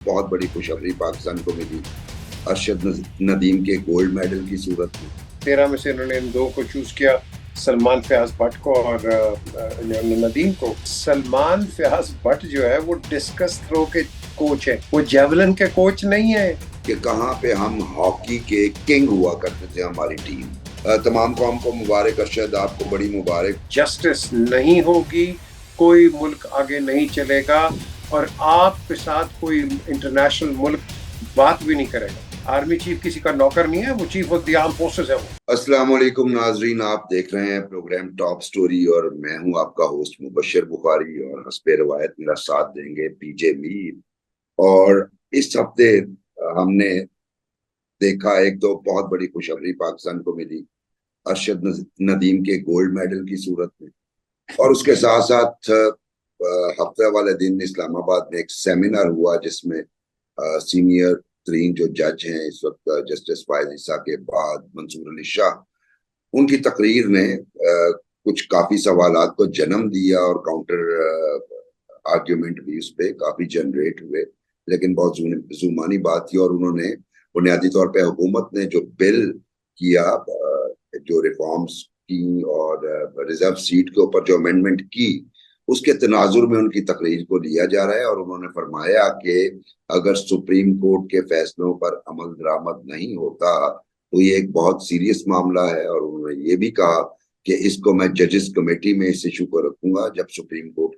बहुत बड़ी खुशखबरी पाकिस्तान को मिली अरशद नदीम के गोल्ड मेडल की सूरत में। 13 में से इन्होंने इन दो को चूज किया, सलमान फयाज भट्ट को और नदीम को। सलमान फयाज भट्ट जो है वो डिस्कस थ्रो के कोच है, वो जेवलिन के कोच नहीं है। कि कहाँ पे हम हॉकी के किंग हुआ करते थे हमारी टीम। तमाम कौम को मुबारक अरशद, आपको बड़ी मुबारक। जस्टिस नहीं होगी, कोई मुल्क आगे नहीं चलेगा और आपके साथ कोई इंटरनेशनल मुल्क बात भी नहीं करेगा। आर्मी चीफ किसी का नौकर नहीं है, वो chief of the arm forces है वो। अस्सलाम वालेकुम नाजरीन, आप देख रहे हैं प्रोग्राम टॉप स्टोरी और मैं हूं आपका होस्ट मुबशर बुखारी और हस्बे रवायत मेरा साथ देंगे पीजे मीर। और इस हफ्ते हमने देखा एक तो बहुत बड़ी खुशखबरी पाकिस्तान को मिली अरशद नदीम के गोल्ड मेडल की सूरत में। और उसके साथ साथ हफ्ते वाले दिन इस्लामाबाद में एक सेमिनार हुआ जिसमें सीनियर तरीन जो जज हैं इस वक्त, जस्टिस फायज ईसा के बाद मंसूर अली शाह, उनकी तकरीर ने कुछ काफी सवालात को जन्म दिया और काउंटर आर्ग्यूमेंट भी उस पर काफी जनरेट हुए। लेकिन बहुत जुमानी बात थी और उन्होंने बुनियादी तौर पे हुकूमत ने जो बिल किया, जो रिफॉर्म्स की और रिजर्व सीट के ऊपर जो अमेंडमेंट की, उसके तनाजुर में उनकी तकरीर को लिया जा रहा है। और उन्होंने फरमाया कि अगर सुप्रीम कोर्ट के फैसलों पर अमल दरामद नहीं होता तो ये एक बहुत सीरियस मामला है। और उन्होंने ये भी कहा कि इसको मैं जजेस कमेटी में इस इशू को रखूंगा जब सुप्रीम कोर्ट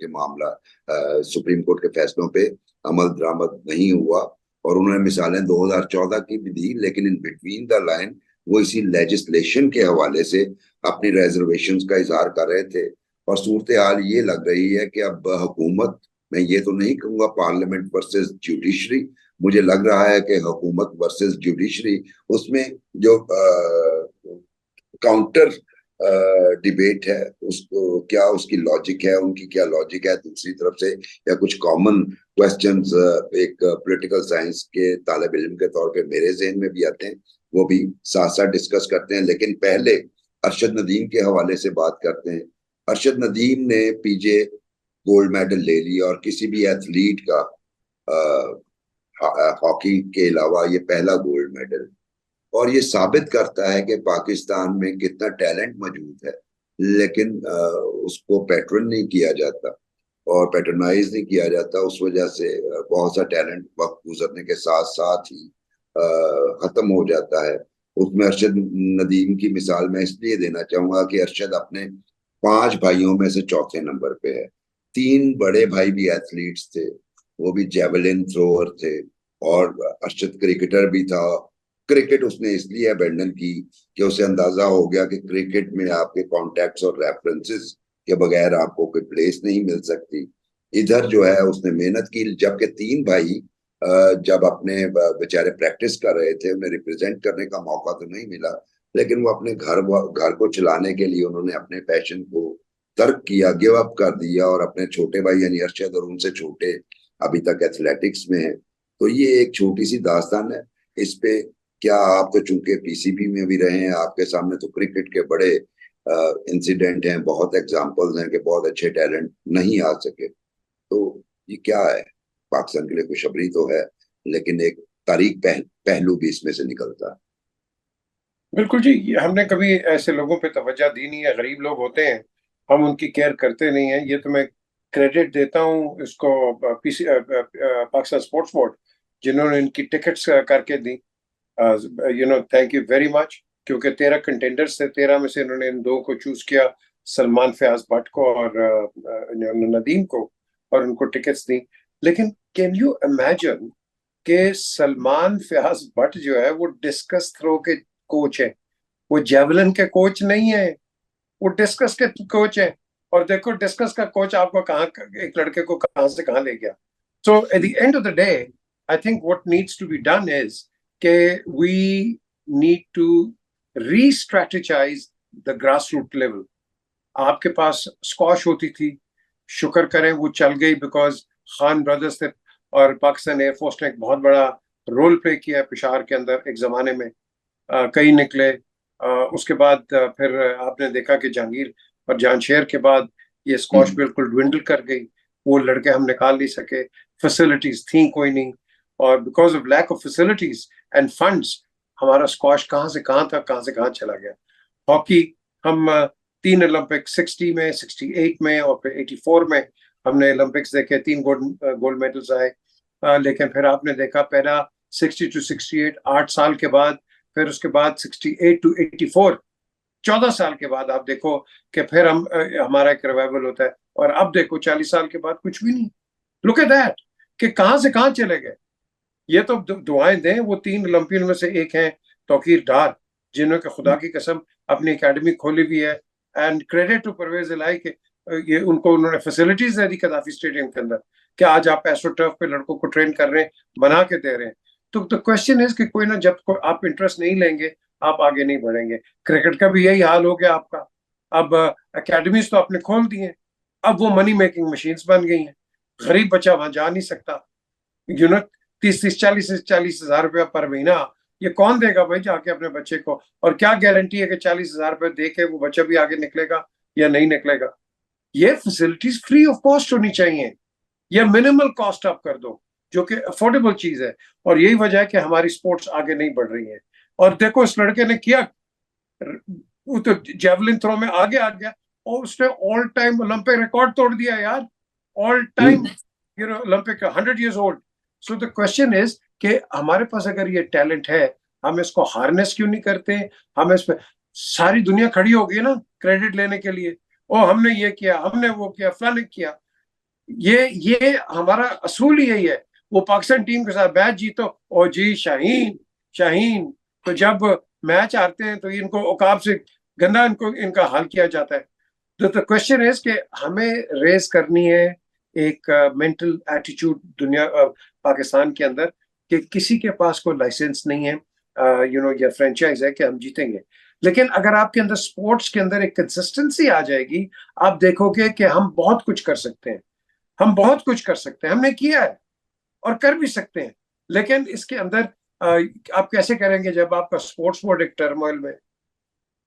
के फैसलों पे अमल दरामद नहीं हुआ। और उन्होंने मिसालें 2014 की भी दी, लेकिन इन बिटवीन द लाइन वो इसी लेजिस्लेशन के हवाले से अपनी रिजर्वेशन का इजहार कर रहे थे। और सूरत हाल ये लग रही है कि अब हुकूमत, मैं ये तो नहीं कहूंगा पार्लियामेंट वर्सेस जुडिशरी, मुझे लग रहा है कि हुकूमत वर्सेस जुडिशरी, उसमें जो काउंटर डिबेट है उसको क्या उसकी लॉजिक है, उनकी क्या लॉजिक है दूसरी तरफ से, या कुछ कॉमन क्वेश्चंस एक पॉलिटिकल साइंस के तालिब इल्म के तौर पे मेरे जहन में भी आते हैं, वो भी साथ साथ डिस्कस करते हैं। लेकिन पहले अरशद नदीम के हवाले से बात करते हैं। अरशद नदीम ने पीजे गोल्ड मेडल ले लिया और किसी भी एथलीट का हॉकी के अलावा ये पहला गोल्ड मेडल। और ये साबित करता है कि पाकिस्तान में कितना टैलेंट मौजूद है, लेकिन उसको पैटर्न नहीं किया जाता और पैटर्नाइज नहीं किया जाता। उस वजह से बहुत सा टैलेंट वक्त गुजरने के साथ साथ ही खत्म हो जाता है। उसमें अरशद नदीम की मिसाल मैं इसलिए देना चाहूंगा कि अरशद अपने 5 भाइयों में से चौथे नंबर पे है। 3 बड़े भाई भी एथलीट्स थे, वो भी जेवलिन थ्रोअर थे। और अरशद क्रिकेटर भी था। क्रिकेट उसने इसलिए अबेंडन की कि उसे अंदाजा हो गया कि क्रिकेट में आपके कॉन्टैक्ट्स और रेफरेंसेस के बगैर आपको कोई प्लेस नहीं मिल सकती। इधर जो है उसने मेहनत की, जबकि 3 भाई जब अपने बेचारे प्रैक्टिस कर रहे थे, उन्हें रिप्रेजेंट करने का मौका तो नहीं मिला, लेकिन वो अपने घर को चलाने के लिए उन्होंने अपने पैशन को तर्क किया, गिव अप कर दिया और अपने छोटे भाई यानी अरशद और उनसे छोटे अभी तक एथलेटिक्स में है। तो ये एक छोटी सी दास्तान है। इस पे क्या, आप तो चूंकि पीसीबी में भी रहे हैं, आपके सामने तो क्रिकेट के बड़े इंसिडेंट हैं, बहुत एग्जांपल्स हैं कि बहुत अच्छे टैलेंट नहीं आ सके। तो ये क्या है, पाकिस्तान के लिए खुशखबरी तो है, लेकिन एक तारीख पहलू भी इसमें से निकलता है। बिल्कुल जी, हमने कभी ऐसे लोगों पे तवज्जो दी नहीं है। गरीब लोग होते हैं, हम उनकी केयर करते नहीं है। ये तो मैं क्रेडिट देता हूँ इसको पीसी पाकिस्तान स्पोर्ट्स बोर्ड, जिन्होंने इनकी टिकट्स करके दी। थैंक यू वेरी मच, क्योंकि 13 कंटेंडर्स थे, 13 में से इन्होंने इन दो को चूज किया, सलमान फयाज भट्ट को और नदीम को, और उनको टिकट्स दी। लेकिन कैन यू इमेजिन कि सलमान फयाज भट्ट जो है वो डिस्कस थ्रो के कोच है, वो जेवलिन के कोच नहीं है, वो डिस्कस के कोच है। और देखो डिस्कस का कोच आपको कहाँ, एक लड़के को कहाँ से कहाँ ले गया। So at the end of the day, I think what needs to be done is के we need to re-strategize the grass root level. आपके पास स्कॉश होती थी, शुक्र करें वो चल गई, बिकॉज खान ब्रदर्स थे और पाकिस्तान एयरफोर्स ने एक बहुत बड़ा रोल प्ले किया है पेशावर के अंदर एक जमाने में। कई निकले। उसके बाद फिर आपने देखा कि जहांगीर और जानशेर के बाद ये स्कॉश बिल्कुल ड्विंडल कर गई। वो लड़के हम निकाल नहीं सके, फैसिलिटीज थी कोई नहीं। और because of lack of facilities and funds हमारा स्क्वाश कहाँ से कहाँ था, कहाँ से कहाँ चला गया। हॉकी हम 3 ओलंपिक 60 में, 68 में और फिर 84 में हमने ओलंपिक्स देखे, 3 गोल्ड मेडल्स आए। लेकिन फिर आपने देखा पहला 60 to 68 8 साल के बाद, फिर उसके बाद 68 to 84 14 साल के बाद आप देखो कि फिर हमारा एक रिवाइवल होता है। और अब देखो 40 साल के बाद कुछ भी नहीं। लुक एट दैट कि कहां से कहां चले गए। ये तो दुआएं दें, वो 3 ओलंपियन में से एक हैं तौकीर डार, जिन्होंने खुदा की कसम अपनी एकेडमी खोली हुई है। एंड क्रेडिट टू परवेज इलाही के ये उनको उन्होंने फैसिलिटीज दे दी कदाफी स्टेडियम के अंदर कि आज आप एस्ट्रोटर्फ पे लड़कों को ट्रेन कर रहे हैं, बना के दे रहे हैं। तो क्वेश्चन इज कि कोई ना, जब आप इंटरेस्ट नहीं लेंगे आप आगे नहीं बढ़ेंगे। क्रिकेट का भी यही हाल हो गया आपका। अब एकेडमीज तो आपने खोल दी हैं, अब वो मनी मेकिंग मशीन्स बन गई हैं। गरीब बच्चा वहां जा नहीं सकता। 30-40 हजार रुपया पर महीना ये कौन देगा भाई जाके अपने बच्चे को? और क्या गारंटी है कि 40 हजार रुपये दे के वो बच्चा भी आगे निकलेगा या नहीं निकलेगा? ये फैसिलिटीज फ्री ऑफ कॉस्ट होनी चाहिए, या मिनिमल कॉस्ट आप कर दो जो कि अफोर्डेबल चीज है। और यही वजह है कि हमारी स्पोर्ट्स आगे नहीं बढ़ रही है। और देखो इस लड़के ने किया, वो तो जेवलिन थ्रो में आगे आ गया और उसने ऑल टाइम ओलंपिक रिकॉर्ड तोड़ दिया यार। All time Olympic 100 years old। So the question is कि हमारे पास अगर ये टैलेंट है, हम इसको हार्नेस क्यों नहीं करते? हम इस पे, सारी दुनिया खड़ी हो गई ना क्रेडिट लेने के लिए, ओ हमने ये किया, हमने वो किया, फलाने किया। ये हमारा असूल ही यही है। वो पाकिस्तान टीम के साथ मैच जीतो, ओ जी शाहीन शाहीन, तो जब मैच हारते हैं तो इनको औकाब से गंदा इनको इनका हाल किया जाता है। तो क्वेश्चन है कि हमें रेस करनी है एक मेंटल एटीट्यूड दुनिया पाकिस्तान के अंदर कि किसी के पास कोई लाइसेंस नहीं है या फ्रेंचाइज है कि हम जीतेंगे। लेकिन अगर आपके अंदर स्पोर्ट्स के अंदर एक कंसिस्टेंसी आ जाएगी, आप देखोगे कि हम बहुत कुछ कर सकते हैं। हम बहुत कुछ कर सकते हैं, हमने किया है और कर भी सकते हैं। लेकिन इसके अंदर आप कैसे करेंगे जब आपका स्पोर्ट्स बोर्ड एक टर्मोइल में,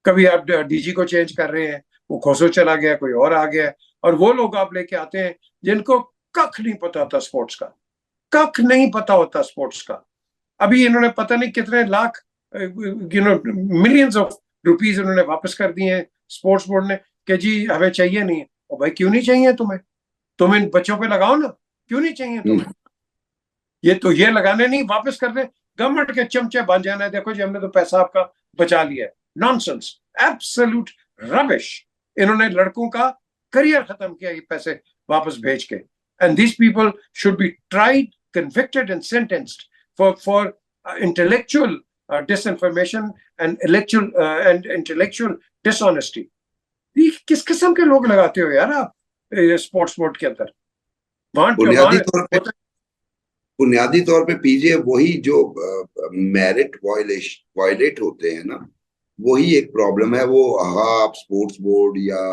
कभी आप डीजी को चेंज कर रहे हैं, वो खोसो चला गया, कोई और आ गया, और वो लोग आप लेके आते हैं जिनको कख नहीं पता होता स्पोर्ट्स का, कख नहीं पता होता स्पोर्ट्स का। अभी इन्होंने पता नहीं कितने लाख मिलियंस ऑफ रुपीज इन्होंने वापस कर दिए हैं स्पोर्ट्स बोर्ड ने कि जी हमें चाहिए नहीं है। और भाई क्यों नहीं चाहिए तुम्हें? तुम इन बच्चों पे लगाओ ना, क्यों नहीं चाहिए तुम्हें? ये लगाने नहीं, वापस कर दे। गवर्नमेंट के चमचे बन जाना है, देखो जी हमने तो पैसा आपका बचा लिया है। Nonsense, absolute rubbish. इन्होंने लड़कों का करियर खत्म किया ये पैसे वापस भेज के। And this people should be tried, convicted and sentenced for intellectual disinformation and intellectual dishonesty. किस किस्म के लोग लगाते हो यार आप स्पोर्ट्स बोर्ड के अंदर? बुनियादी तौर पे पीजे वही जो मेरिट वायलेट होते हैं ना, वही एक प्रॉब्लम है। वो आप स्पोर्ट्स बोर्ड या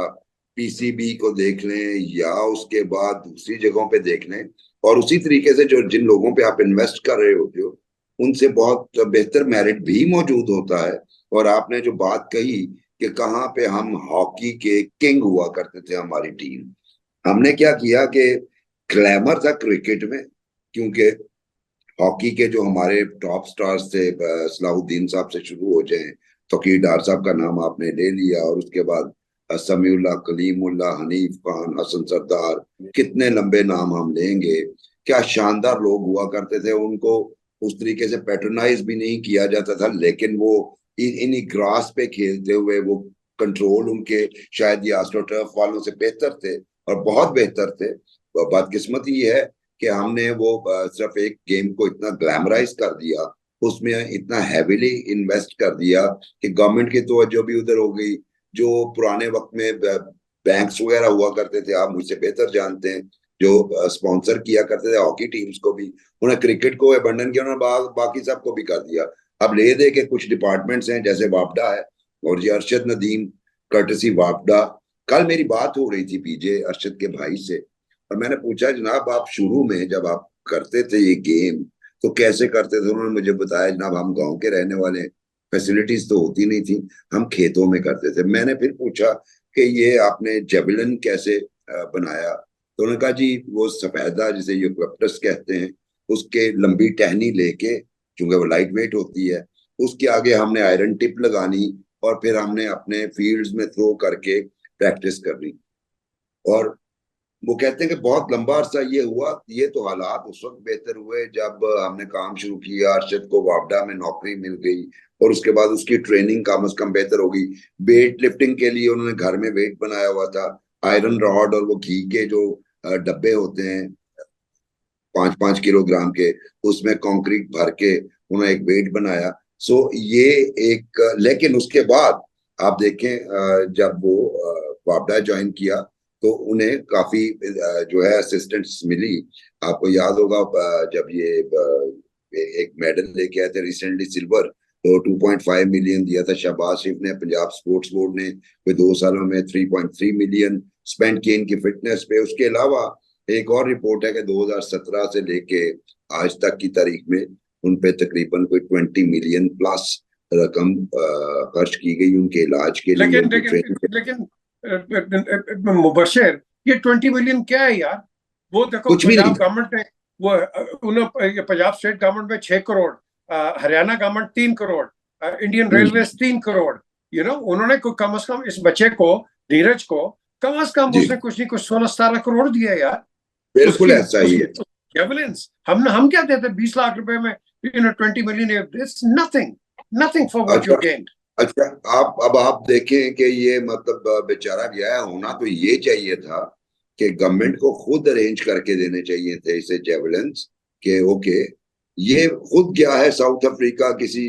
पीसीबी को देख लें या उसके बाद दूसरी जगहों पे देख लें, और उसी तरीके से जो जिन लोगों पे आप इन्वेस्ट कर रहे होते हो उनसे बहुत बेहतर मेरिट भी मौजूद होता है। और आपने जो बात कही कि कहाँ पे हम हॉकी के किंग हुआ करते थे हमारी टीम, हमने क्या किया कि ग्लैमर था क्रिकेट में, क्योंकि हॉकी के जो हमारे टॉप स्टार्स थे, सलाहुद्दीन साहब से शुरू हो जाए, तौकीर डार साहब का नाम आपने ले लिया, और उसके बाद समीउल्लाह, कलीमुल्लाह, हनीफ खान, हसन सरदार, कितने लंबे नाम हम लेंगे। क्या शानदार लोग हुआ करते थे। उनको उस तरीके से पैट्रोनाइज भी नहीं किया जाता था, लेकिन वो इन ग्रास पे खेलते हुए वो कंट्रोल उनके शायद ये एस्ट्रोटर्फ वालों से बेहतर थे और बहुत बेहतर थे। बदकिस्मती ये है कि हमने वो सिर्फ एक गेम को इतना ग्लैमराइज कर दिया, उसमें इतना हैविली इन्वेस्ट कर दिया कि गवर्नमेंट की तवज्जो भी उधर हो गई। जो पुराने वक्त में बैंक्स वगैरह हुआ करते थे, आप मुझसे बेहतर जानते हैं, जो स्पॉन्सर किया करते थे हॉकी टीम्स को भी, उन्हें क्रिकेट को अबंडन किया, उन्होंने बाकी सबको भी कर दिया। अब ले दे के कुछ डिपार्टमेंट्स हैं जैसे वापडा है, और ये अरशद नदीम कर्टसी वापडा। कल मेरी बात हो रही थी पीजे अरशद के भाई से, और मैंने पूछा जनाब आप शुरू में जब आप करते थे ये गेम तो कैसे करते थे? उन्होंने मुझे बताया जनाब हम गांव के रहने वाले, फैसिलिटीज तो होती नहीं थी, हम खेतों में करते थे। मैंने फिर पूछा कि ये आपने जेवलिन कैसे बनाया? तो उन्होंने कहा जी वो सफेदा जिसे यूकलिप्टस कहते हैं उसके लंबी टहनी लेके, क्योंकि वो लाइट वेट होती है, उसके आगे हमने आयरन टिप लगानी और फिर हमने अपने फील्ड्स में थ्रो करके प्रैक्टिस करनी। और वो कहते हैं कि बहुत लंबा अरसा ये हुआ। ये तो हालात उस वक्त बेहतर हुए जब हमने काम शुरू किया, अरशद को वापडा में नौकरी मिल गई और उसके बाद उसकी ट्रेनिंग कम से कम बेहतर हो गई। वेट लिफ्टिंग के लिए उन्होंने घर में वेट बनाया हुआ था, आयरन रॉड और वो घी के जो डब्बे होते हैं 5-5 किलोग्राम के, उसमें कंक्रीट भर के उन्होंने एक वेट बनाया। सो ये एक, लेकिन उसके बाद आप देखें जब वो वापडा ज्वाइन किया तो उन्हें काफी जो है असिस्टेंट्स मिली। आपको याद होगा जब ये एक मेडल लेके आए थे रिसेंटली, सिल्वर, तो 2.5 मिलियन दिया था शहबाज शरीफ ने, पंजाब स्पोर्ट्स बोर्ड ने कोई 2 सालों में 3.3 मिलियन स्पेंड किए इनकी फिटनेस पे। उसके अलावा एक और रिपोर्ट है कि 2017 से लेके आज तक की तारीख में उन पे तकरीबन कोई 20 मिलियन प्लस रकम खर्च की गई उनके इलाज के लिए, लेकिन उनकी लेकिन ट्रेनिंग। लेकिन मुबशर, ये 20 मिलियन क्या है यार? वो देखो, कुछ भी नहीं पंजाब था। गवर्नमेंट ने वो पंजाब स्टेट गवर्नमेंट में 6 crore, Haryana government 3 crore, Indian railway 3 crore, उन्होंने कम से कम इस बच्चे को, नीरज को, कम से कम जी उसने कुछ नहीं कुछ 16-17 करोड़ दिया यार। बिल्कुल उसकी ऐसा ही उसकी है। एविडेंस हम क्या देते? 20 लाख रुपए में 20 million, it's nothing, nothing for what you अच्छा, गेन्ड। अच्छा, आप देखें कि ये मतलब बेचारा गया है, होना तो ये चाहिए था कि गवर्नमेंट को खुद अरेंज करके देने चाहिए थे इसे जेवलिन्स, के ओके ये खुद गया है साउथ अफ्रीका किसी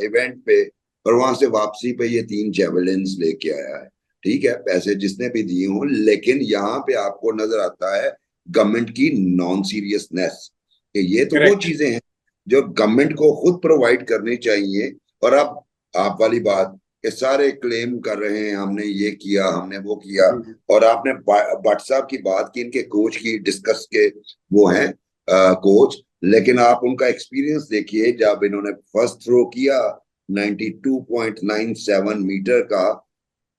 इवेंट पे और वहां से वापसी पे ये 3 जेवलिन्स लेके आया है। ठीक है, पैसे जिसने भी दिए हों, लेकिन यहाँ पे आपको नजर आता है गवर्नमेंट की नॉन सीरियसनेस, कि ये तो वो करेक्ट। चीजें हैं जो गवर्नमेंट को खुद प्रोवाइड करनी चाहिए। और अब आप वाली बात कि सारे क्लेम कर रहे हैं हमने ये किया, हमने वो किया। और आपने भट्ट साहब की बात की, इनके कोच की, डिस्कस के वो हैं कोच, लेकिन आप उनका एक्सपीरियंस देखिए। जब इन्होंने फर्स्ट थ्रो किया 92.97 मीटर का,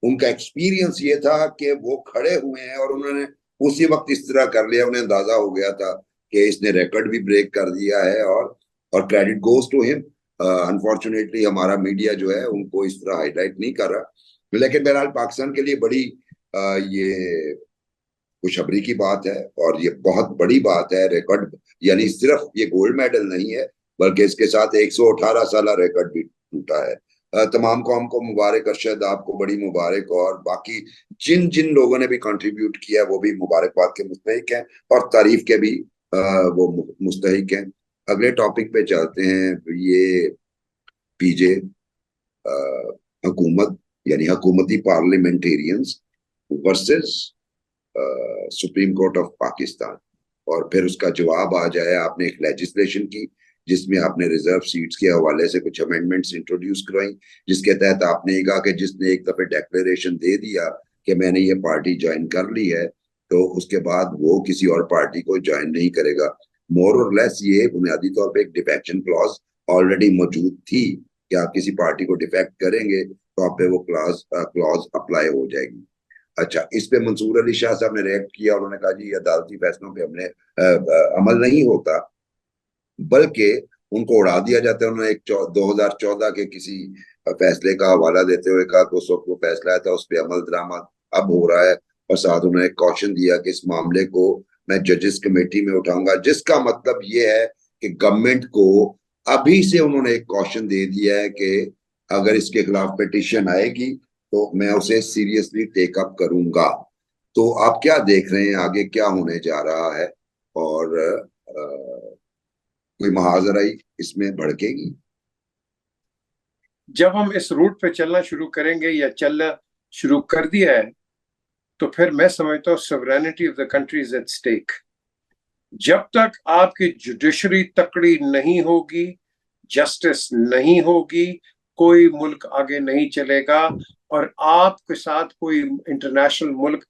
उनका एक्सपीरियंस ये था कि वो खड़े हुए हैं और उन्होंने उसी वक्त इस तरह कर लिया, उन्हें अंदाजा हो गया था कि इसने रिकॉर्ड भी ब्रेक कर दिया है। और credit goes to him. Unfortunately हमारा मीडिया जो है उनको इस तरह हाईलाइट नहीं कर रहा, लेकिन बहरहाल पाकिस्तान के लिए बड़ी ये खुशखबरी की बात है और ये बहुत बड़ी बात है। रिकॉर्ड यानी सिर्फ ये गोल्ड मेडल नहीं है, बल्कि इसके साथ 118 साल रिकॉर्ड भी टूटा है। तमाम कौम को मुबारक, अरशद आपको बड़ी मुबारक, और बाकी जिन जिन लोगों ने भी कंट्रीब्यूट किया वो भी मुबारकबाद के मुस्तहिक हैं और तारीफ के भी वो मुस्तहिक हैं। अगले टॉपिक पे चलते हैं। ये पीजे हुकूमत यानी हुकूमती parliamentarians versus supreme court of Pakistan, और फिर उसका जवाब आ जाए। आपने एक लेजिस्लेशन की जिसमें आपने रिजर्व सीट्स के हवाले से कुछ अमेंडमेंट्स इंट्रोड्यूस करवाई, जिसके तहत आपने ये कहा कि जिसने एक दफे डिक्लेरेशन दे दिया कि मैंने ये पार्टी ज्वाइन कर ली है, तो उसके बाद वो किसी और पार्टी को ज्वाइन नहीं करेगा। मोर और लेस ये बुनियादी तौर पर एक डिफेक्शन क्लॉज ऑलरेडी मौजूद थी कि आप किसी पार्टी को डिफेक्ट करेंगे तो आप पे वो क्लॉज अप्लाई हो जाएगी। अच्छा, इस पे मंसूर अली शाह साहब ने रिएक्ट किया, उन्होंने कहा जी अदालती फैसलों पे हमने अमल नहीं होता, बल्कि उनको उड़ा दिया जाता है। उन्होंने एक 2014 के किसी फैसले का हवाला देते हुए कहा कि उस वक्त वो फैसला आया था, उस पर अमल दरामद अब हो रहा है। और साथ उन्होंने कॉशन दिया कि इस मामले को मैं जजेस कमेटी में उठाऊंगा, जिसका मतलब ये है कि गवर्नमेंट को अभी से उन्होंने एक कॉशन दे दिया है कि अगर इसके खिलाफ पिटीशन आएगी तो मैं उसे सीरियसली टेकअप करूंगा। तो आप क्या देख रहे हैं आगे क्या होने जा रहा है? और कोई महाजराई इसमें भड़केगी? जब हम इस रूट पे चलना शुरू करेंगे या चलना शुरू कर दिया है, तो फिर मैं समझता हूँ sovereignty of the country is at stake. जब तक आपकी जुडिशरी तकड़ी नहीं होगी, जस्टिस नहीं होगी, कोई मुल्क आगे नहीं चलेगा और आपके साथ कोई इंटरनेशनल मुल्क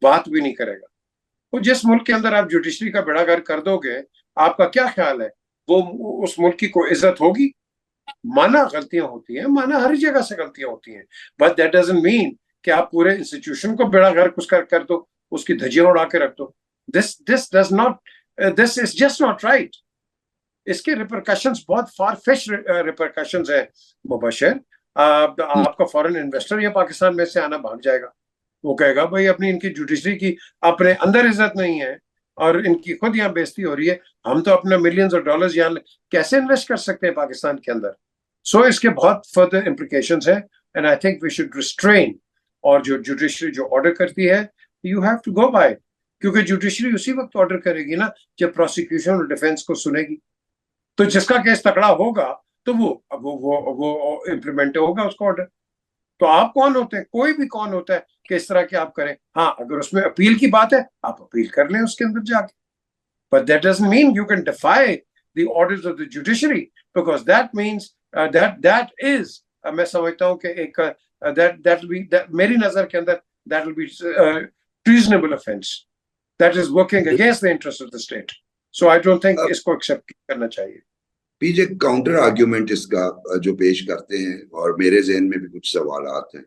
बात भी नहीं करेगा। तो जिस मुल्क के अंदर आप जुडिशरी का बेड़ागर्क कर दोगे, आपका क्या ख्याल है वो उस मुल्क की कोई इज्जत होगी? माना गलतियां होती हैं, माना हर जगह से गलतियां होती हैं, बट दैट डजंट मीन कि आप पूरे इंस्टीट्यूशन को बेड़ागर्क उसका कर दो, उसकी धज्जियां उड़ा के रख दो। This this does not, this is just not right. इसके रिपरकशंस बहुत फार फेच रिपरकशंस है मुबशर। आपका फॉरेन इन्वेस्टर या पाकिस्तान में से आना भाग जाएगा, वो कहेगा भाई अपनी इनकी जुडिशरी की अपने अंदर इज्जत नहीं है और इनकी खुद यहाँ बेइज्जती हो रही है, हम तो अपने मिलियंस ऑफ डॉलर्स यहाँ कैसे इन्वेस्ट कर सकते हैं पाकिस्तान के अंदर। सो इसके बहुत फर्दर इम्प्लीकेशंस है and I think we should restrain. और जो जुडिशरी जो ऑर्डर करती है you have to go by, क्योंकि जुडिशरी उसी वक्त ऑर्डर करेगी ना जब प्रोसिक्यूशन और डिफेंस को सुनेगी। तो जिसका केस तकड़ा होगा तो वो इम्प्लीमेंट होगा उसका ऑर्डर। तो आप कौन होते हैं, कोई भी कौन होता है कि इस तरह के आप करें। हाँ, अगर उसमें अपील की बात है आप अपील कर लें उसके अंदर जाके, but that doesn't mean you can defy the orders of the judiciary, because that means that is मैं समझता हूँ कि एक that will be that मेरी नजर के अंदर that will be treasonable offense that is working against the interest of the state. So I don't think इसको accept करना चाहिए। पीछे काउंटर आर्ग्यूमेंट इसका जो पेश करते हैं और मेरे जहन में भी कुछ सवालात हैं,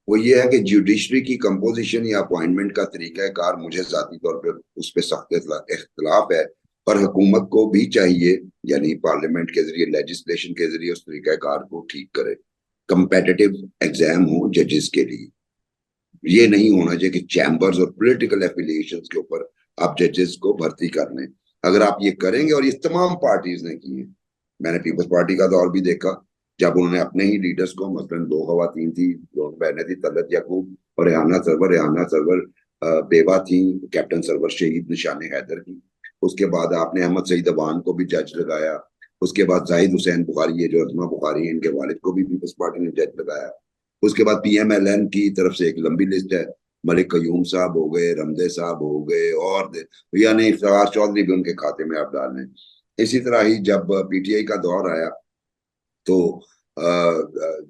वो ये है कि जुडिशरी की कंपोजिशन या अपॉइंटमेंट का तरीकाकार मुझे ज़ाती तौर पे उस पर सख्त इख्तलाफ है और हुकूमत को भी चाहिए, यानी पार्लियामेंट के जरिए लेजिस्लेशन के जरिए उस तरीकाकार को ठीक करे। कंपेटिटिव एग्जाम हो जजेस के लिए, ये नहीं होना चाहिए कि चैम्बर्स और पॉलिटिकल एफिलिएशंस के ऊपर आप जजेस को भर्ती कर लें। अगर आप ये करेंगे, और ये तमाम पार्टीज ने की है, मैंने पीपल्स पार्टी का दौर भी देखा जब उन्होंने अपने ही लीडर्स को, मसलन दो खवातीन थी, दोनों बहनें थी, तलत याकूब और रेहाना सरवर बेवा थी, कैप्टन सरवर शहीद निशान हैदर की। उसके बाद आपने अहमद सईद अवान को भी जज लगाया। उसके बाद जाहिद हुसैन बुखारी, ये जो अजमा बुखारी है, इनके वालिद को भी पीपल्स पार्टी ने जज लगाया। उसके बाद PMLN की तरफ से एक लंबी लिस्ट है, मलिक कयूम साहब हो गए, रमदे साहब हो गए, और यानी इफ्तार चौधरी भी उनके खाते में आप डाल लें। इसी तरह ही जब PTI का दौर आया तो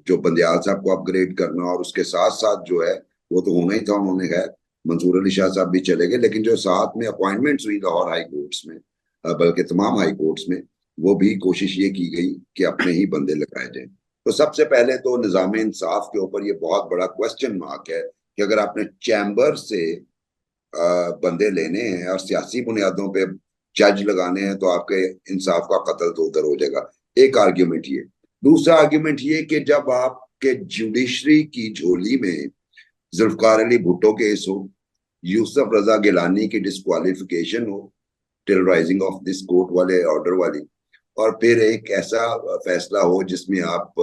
जो बंदियाल साहब को अपग्रेड करना और उसके साथ साथ जो है वो तो होना ही था, उन्होंने है, मंसूर अली शाह साहब भी चले गए, लेकिन जो साथ में अपॉइंटमेंट्स हुई लाहौर हाई कोर्ट्स में, बल्कि तमाम हाई कोर्ट्स में, वो भी कोशिश ये की गई कि अपने ही बंदे लगाए जाए। तो सबसे पहले तो निज़ाम इंसाफ के ऊपर ये बहुत बड़ा क्वेश्चन मार्क है कि अगर आपने चैम्बर से बंदे लेने हैं और सियासी बुनियादों पे जज लगाने हैं तो आपके इंसाफ का कत्ल तो उधर हो जाएगा। एक आर्ग्यूमेंट ये। दूसरा आर्ग्यूमेंट ये कि जब आपके जुडिशरी की झोली में जुल्फकार अली भुट्टो केस हो, यूसुफ रजा गिलानी की डिस्क्वालिफिकेशन हो, till rising of this court वाले ऑर्डर वाली, और फिर एक ऐसा फैसला हो जिसमें आप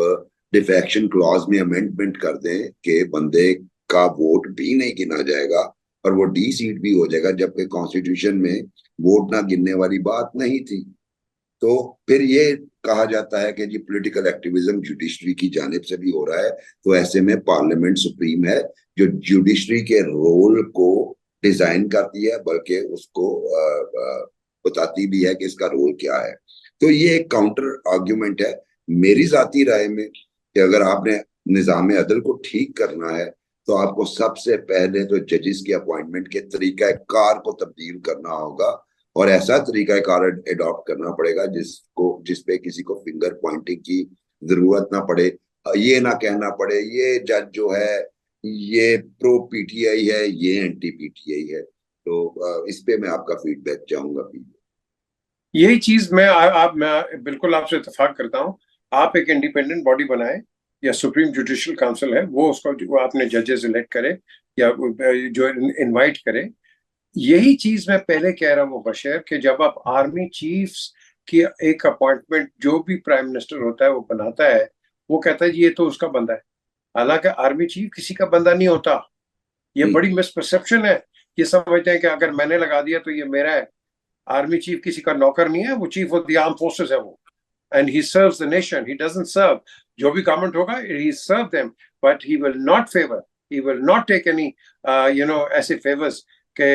डिफेक्शन क्लॉज में अमेंडमेंट कर दें कि बंदे का वोट भी नहीं गिना जाएगा और वो डी सीट भी हो जाएगा, जबकि कॉन्स्टिट्यूशन में वोट ना गिनने वाली बात नहीं थी। तो फिर ये कहा जाता है कि जी पॉलिटिकल एक्टिविज्म जुडिशरी की जानिब से भी हो रहा है। तो ऐसे में पार्लियामेंट सुप्रीम है जो जुडिशरी के रोल को डिजाइन करती है, बल्कि उसको बताती भी है कि इसका रोल क्या है। तो ये एक काउंटर आर्ग्यूमेंट है मेरी जाती राय में कि अगर आपने निज़ाम अदल को ठीक करना है तो आपको सबसे पहले तो जजेस के अपॉइंटमेंट के तरीकाकार को तब्दील करना होगा और ऐसा तरीकाकार एडॉप्ट करना पड़ेगा जिसपे किसी को फिंगर पॉइंटिंग की जरूरत ना पड़े, ये ना कहना पड़े ये जज जो है ये प्रो PTI है, ये एंटी PTI है। तो इस पे मैं आपका फीडबैक चाहूंगा। यही चीज मैं बिल्कुल आपसे इत्तेफाक करता हूँ। आप एक इंडिपेंडेंट बॉडी बनाए या सुप्रीम जुडिशियल काउंसिल है वो उसको आपने जजेस इलेक्ट करे या जो इनवाइट करे। यही चीज मैं पहले कह रहा हूँ बशर कि जब आप आर्मी चीफ्स की एक अपॉइंटमेंट जो भी प्राइम मिनिस्टर होता है वो बनाता है, वो कहता है ये तो उसका बंदा है, हालांकि आर्मी चीफ किसी का बंदा नहीं होता। ये बड़ी मिसपरसेप्शन है। ये समझते हैं कि अगर मैंने लगा दिया तो ये मेरा है। आर्मी चीफ किसी का नौकर नहीं है, वो chief of the arm forces है वो, and he serves the nation, he doesn't serve जो भी गवर्नमेंट होगा, he serve them, but he will not favour, he will not take any ऐसे फेवर्स के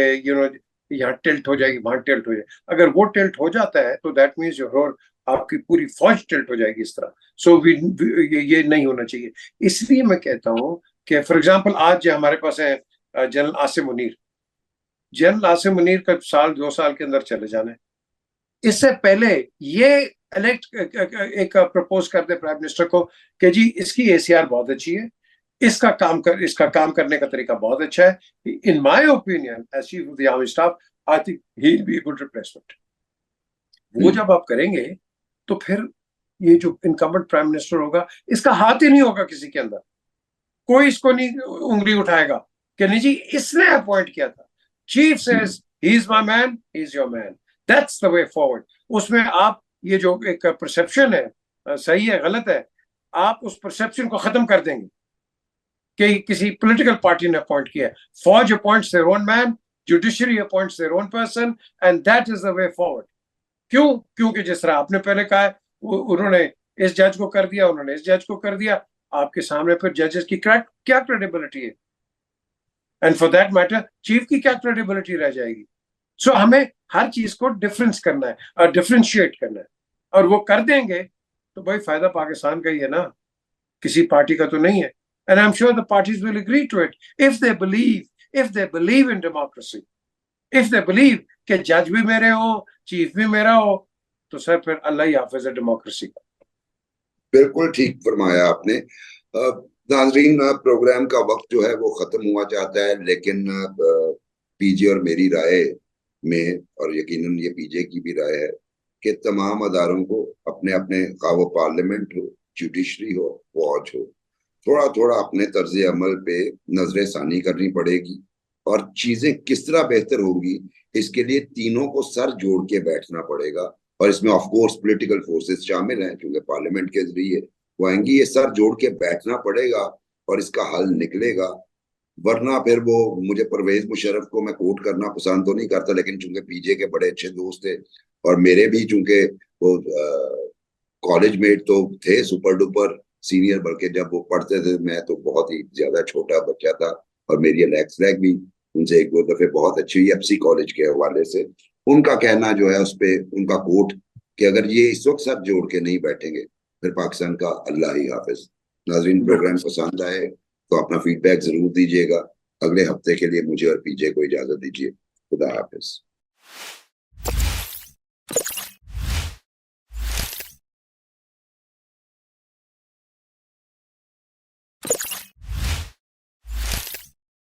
यहाँ टिल्ट हो जाएगी, वहां टिल्ट हो जाएगी। अगर वो टिल्ट हो जाता है तो दैट मीन्स योर आपकी पूरी फौज टिल्ट हो जाएगी इस तरह। सो ये नहीं होना चाहिए। इसलिए मैं कहता हूँ कि फॉर एग्जाम्पल आज जो हमारे पास है जनरल आसिम मुनीर, जनरल आसिम मुनीर का 1-2 साल के अंदर चले जाना है। इससे पहले ये इलेक्ट एक प्रपोज करते प्राइम मिनिस्टर को कि जी इसकी ACR बहुत अच्छी है, इसका काम करने का तरीका बहुत अच्छा है। In my opinion as chief of the army staff I think he will be a good replacement. वो जब आप करेंगे तो फिर ये जो इनकम्बेंट प्राइम मिनिस्टर होगा, इसका हाथ ही नहीं होगा किसी के अंदर, कोई इसको नहीं उंगली उठाएगा कि नहीं जी इसने अपॉइंट किया था। Chief says he is my man, he is your man, that's the way forward. उसमें आप ये जो एक परसेप्शन है, सही है गलत है, आप उस परसेप्शन को खत्म कर देंगे कि किसी पॉलिटिकल पार्टी ने अपॉइंट किया है। फौज appoints their own man, judiciary appoints their own person, and that is the way forward. क्यों? क्योंकि जिस तरह आपने पहले कहा है, उन्होंने इस जज को कर दिया, उन्होंने इस जज को कर दिया, आपके सामने फिर जजेस की क्या क्रेडिबिलिटी है, and for that matter chief की क्या क्रेडिबिलिटी रह जाएगी। सो हमें हर चीज को डिफरेंस करना है और डिफरेंशिएट करना है, और वो कर देंगे तो भाई फायदा पाकिस्तान का ही है ना, किसी पार्टी का तो नहीं है। And I am sure the parties will agree to it if they believe in democracy, if they believe कि जज भी मेरे हो, चीफ भी मेरा हो, तो सर फिर अल्लाह ही हाफिज है डेमोक्रेसी का। बिल्कुल ठीक फरमाया आपने। नाजरीन, प्रोग्राम का वक्त जो है वो खत्म हुआ चाहता है, लेकिन पीजे और मेरी राय में, और यकीनन ये पीजे की भी राय है, कि तमाम अदारों को अपने अपने, खा वो पार्लियामेंट हो, जुडिशरी हो, फौज हो, थोड़ा थोड़ा अपने तर्ज अमल पे नजर सानी करनी पड़ेगी, और चीजें किस तरह बेहतर होंगी इसके लिए तीनों को सर जोड़ के बैठना पड़ेगा। और इसमें ऑफ कोर्स पॉलिटिकल फोर्सेस शामिल हैं, क्योंकि पार्लियामेंट के जरिए वो आएंगी। ये सर जोड़ के बैठना पड़ेगा और इसका हल निकलेगा। वरना फिर वो, मुझे परवेज मुशर्रफ को मैं कोट करना पसंद तो नहीं करता, लेकिन चूंकि पीजे के बड़े अच्छे दोस्त थे, और मेरे भी चूंकि वो कॉलेज मेट तो थे सुपर डुपर सीनियर, बल्कि जब वो पढ़ते थे मैं तो बहुत ही ज्यादा छोटा बच्चा था, और मेरी अलैक्स रैग भी उनसे एक दो दफे बहुत अच्छी हुई एफसी कॉलेज के हवाले से। उनका कहना जो है उस पे उनका कोट, कि अगर ये इस वक्त सर जोड़ के नहीं बैठेंगे फिर पाकिस्तान का अल्लाह ही हाफिज। नाजरीन, प्रोग्राम पसंद आए तो अपना फीडबैक जरूर दीजिएगा। अगले हफ्ते के लिए मुझे और पीजे को इजाजत दीजिए। खुदा हाफिज।